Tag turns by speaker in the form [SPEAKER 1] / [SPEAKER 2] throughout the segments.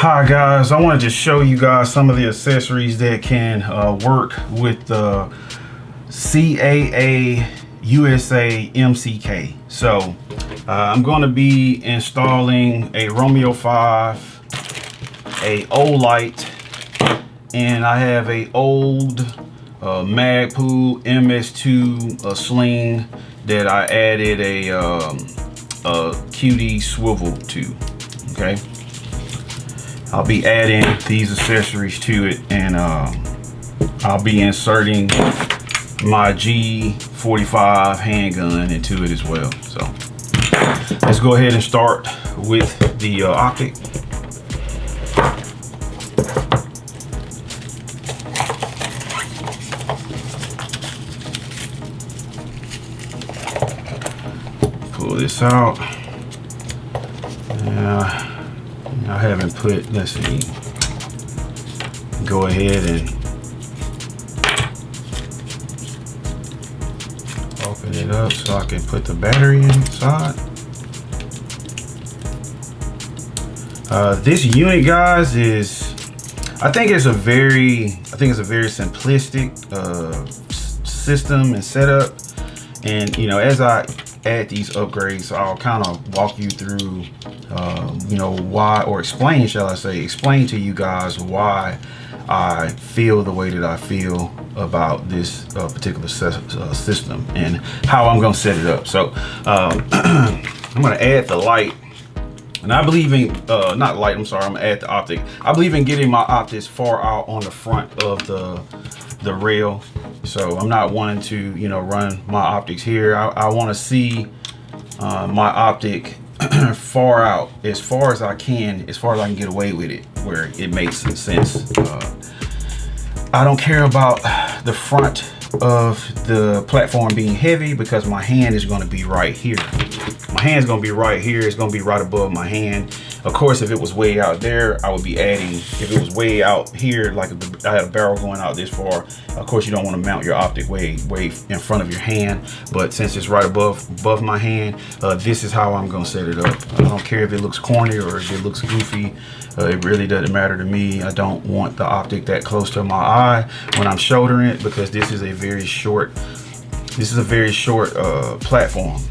[SPEAKER 1] Hi guys, I wanted to show you guys some of the accessories that can work with the CAA USA MCK. So I'm going to be installing a Romeo 5, a O-Light, and I have a old Magpul MS2 sling that I added a QD swivel to. Okay, I'll be adding these accessories to it, and I'll be inserting my G45 handgun into it as well. So let's go ahead and start with the optic. Pull this out. I haven't put, let's see, go ahead and open it up so I can put the battery inside. This unit, guys, I think it's a very simplistic system and setup. And you know, as I add these upgrades, I'll kind of walk you through you know, why, or explain to you guys why I feel the way that I feel about this particular system and how I'm going to set it up. So I'm going to add the light, and I believe in I'm going to add the optic. I believe in getting my optics far out on the front of the rail. So I'm not wanting to, you know, run my optics here. I want to see my optic far out, as far as I can get away with it, where it makes sense. I don't care about the front of the platform being heavy, because my hand is going to be right here. My hand's going to be right here. It's going to be right above my hand. Of course, if it was way out there, I would be adding. If it was way out here, like if I had a barrel going out this far, of course you don't want to mount your optic way in front of your hand. But since it's right above my hand, this is how I'm going to set it up. I don't care if it looks corny or if it looks goofy. It really doesn't matter to me. I don't want the optic that close to my eye when I'm shouldering it, because this is a very short platform.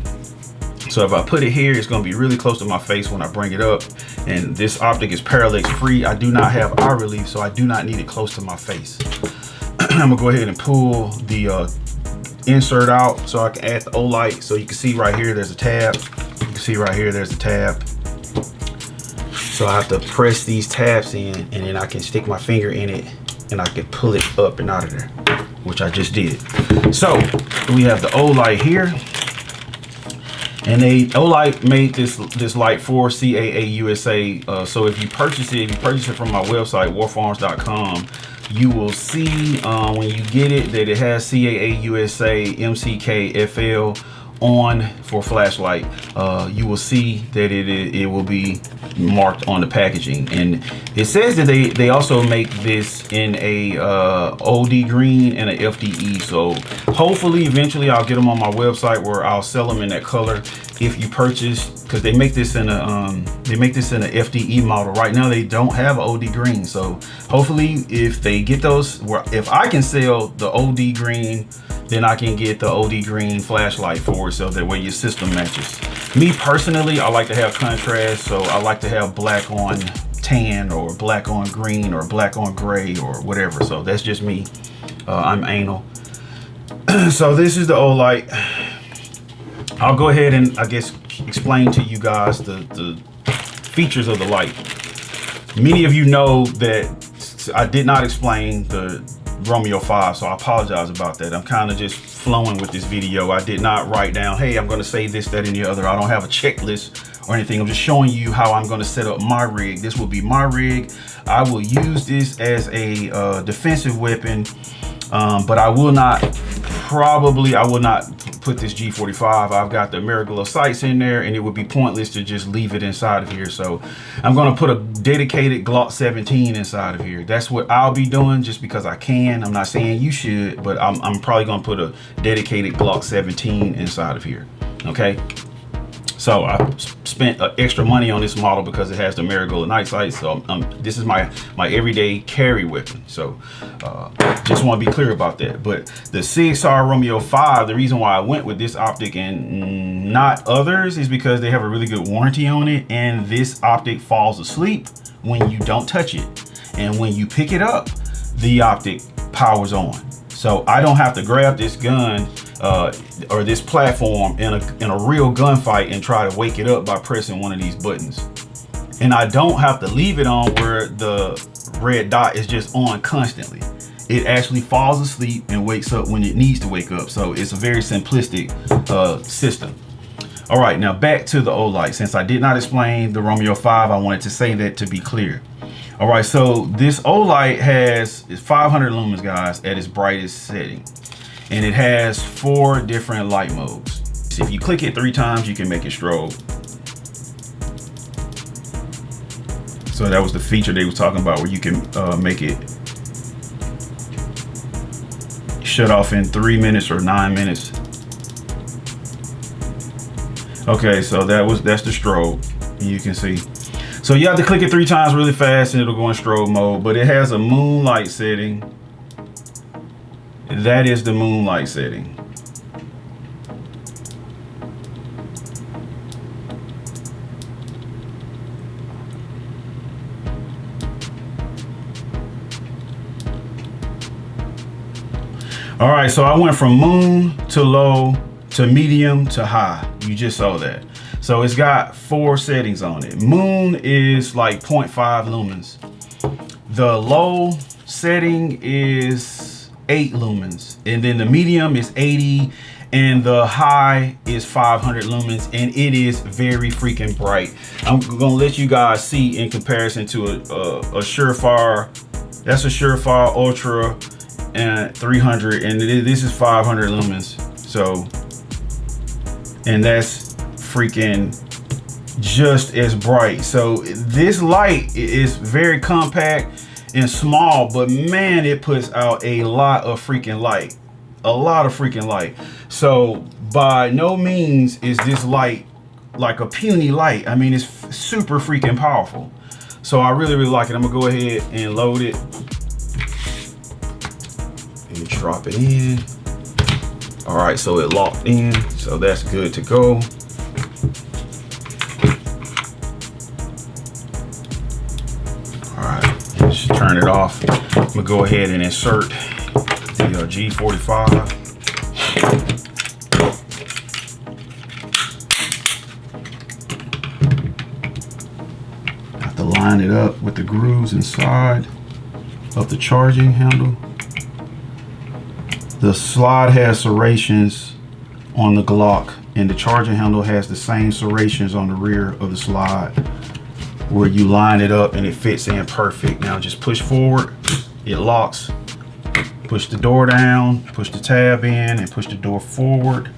[SPEAKER 1] So if I put it here, it's going to be really close to my face when I bring it up. And this optic is parallax free. I do not have eye relief, so I do not need it close to my face. I'm gonna go ahead and pull the insert out so I can add the O-Light. So you can see right here, there's a tab. You can see right here, there's a tab. So I have to press these tabs in, and then I can stick my finger in it and I can pull it up and out of there, which I just did. So we have the O-Light here. And O-Light made this light for CAA USA. So if you purchase it from my website, warfarms.com, you will see when you get it that it has CAA USA MCK FL on for flashlight. You will see that it will be marked on the packaging, and it says that they also make this in a OD green and a FDE. So hopefully eventually I'll get them on my website where I'll sell them in that color if you purchase, because they make this in a FDE model. Right now they don't have OD green, so hopefully if they get those, if I can sell the OD green, then I can get the OD green flashlight for it, so that way your system matches. Me personally, I like to have contrast, so I like to have black on tan or black on green or black on gray or whatever. So that's just me. I'm anal. So this is the O-Light. I'll go ahead and I guess explain to you guys the features of the light. Many of you know that I did not explain the Romeo 5, so I apologize about that. I'm kind of just flowing with this video. I did not write down, hey, I'm going to say this, that, and the other. I don't have a checklist or anything. I'm just showing you how I'm going to set up my rig. This will be my rig. I will use this as a defensive weapon, but I will not put this G45. I've got the Ameriglow sights in there, and it would be pointless to just leave it inside of here. So I'm going to put a dedicated Glock 17 inside of here. That's what I'll be doing, just because I can. I'm not saying you should, but I'm probably going to put a dedicated Glock 17 inside of here. Okay. So I spent extra money on this model because it has the marigold night sight. So this is my everyday carry weapon. So just want to be clear about that. But the CXR Romeo 5, the reason why I went with this optic and not others is because they have a really good warranty on it, and this optic falls asleep when you don't touch it, and when you pick it up, the optic powers on. So I don't have to grab this gun or this platform in a real gunfight and try to wake it up by pressing one of these buttons. And I don't have to leave it on where the red dot is just on constantly. It actually falls asleep and wakes up when it needs to wake up. So it's a very simplistic system. All right, now back to the Olight. Since I did not explain the Romeo 5, I wanted to say that to be clear. All right, so this Olight has 500 lumens, guys, at its brightest setting. And it has 4 different light modes. So if you click it 3 times, you can make it strobe. So that was the feature they were talking about, where you can make it shut off in 3 minutes or 9 minutes. Okay, so that's the strobe. You can see. So you have to click it 3 times really fast and it'll go in strobe mode, but it has a moonlight setting. That is the moonlight setting. All right, so I went from moon to low to medium to high. You just saw that. So it's got 4 settings on it. Moon is like 0.5 lumens. The low setting is 8 lumens. And then the medium is 80. And the high is 500 lumens. And it is very freaking bright. I'm gonna let you guys see in comparison to a Surefire. That's a Surefire Ultra and 300. And this is 500 lumens. So, and that's freaking just as bright. So this light is very compact and small, but man, it puts out a lot of freaking light. A lot of freaking light. So by no means is this light like a puny light. I mean, it's super freaking powerful. So I really like it. I'm gonna go ahead and load it and drop it in. All right, so it locked in, so that's good to go. Just turn it off. I'm gonna go ahead and insert the G45. Have to line it up with the grooves inside of the charging handle. The slide has serrations on the Glock, and the charging handle has the same serrations on the rear of the slide, where you line it up and it fits in perfect. Now just push forward, it locks. Push the door down, push the tab in, and push the door forward,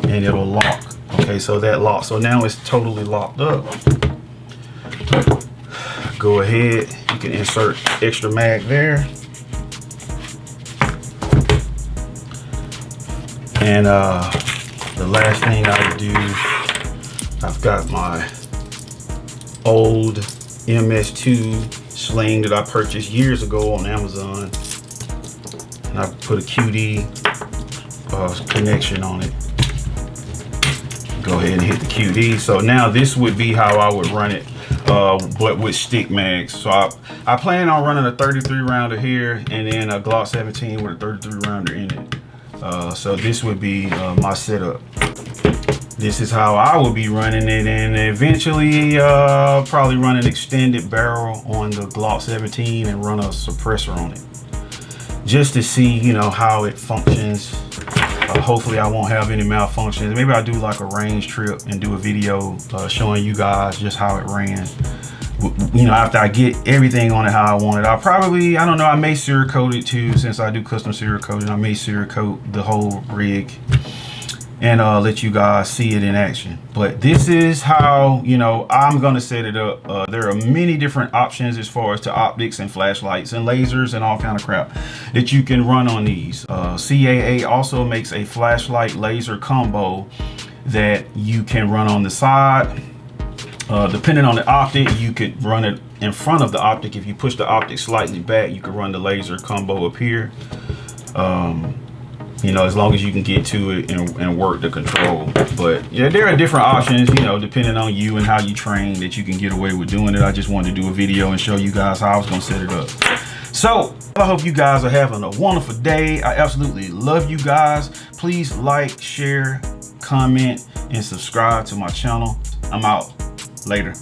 [SPEAKER 1] and it'll lock. Okay, so that locks. So now it's totally locked up. Go ahead, you can insert extra mag there. And the last thing I would do, I've got my old MS2 sling that I purchased years ago on Amazon, and I put a QD connection on it. Go ahead and hit the QD. So now this would be how I would run it, but with stick mags. So I plan on running a 33 rounder here and then a Glock 17 with a 33 rounder in it. So this would be my setup. This is how I will be running it, and eventually probably run an extended barrel on the Glock 17 and run a suppressor on it, just to see, you know, how it functions. Hopefully I won't have any malfunctions. Maybe I'll do like a range trip and do a video showing you guys just how it ran. You know, after I get everything on it how I want it, I'll probably, I don't know, I may serial coat it too, since I do custom serial coating. I may serial coat the whole rig and let you guys see it in action. But this is how, you know, I'm gonna set it up. There are many different options as far as to optics and flashlights and lasers and all kind of crap that you can run on these. CAA also makes a flashlight laser combo that you can run on the side. Depending on the optic, you could run it in front of the optic. If you push the optic slightly back, you can run the laser combo up here. You know, as long as you can get to it and work the control. But yeah, there are different options, you know, depending on you and how you train, that you can get away with doing it. I just wanted to do a video and show you guys how I was gonna set it up. So I hope you guys are having a wonderful day. I absolutely love you guys. Please like, share, comment, and subscribe to my channel. I'm out. Later.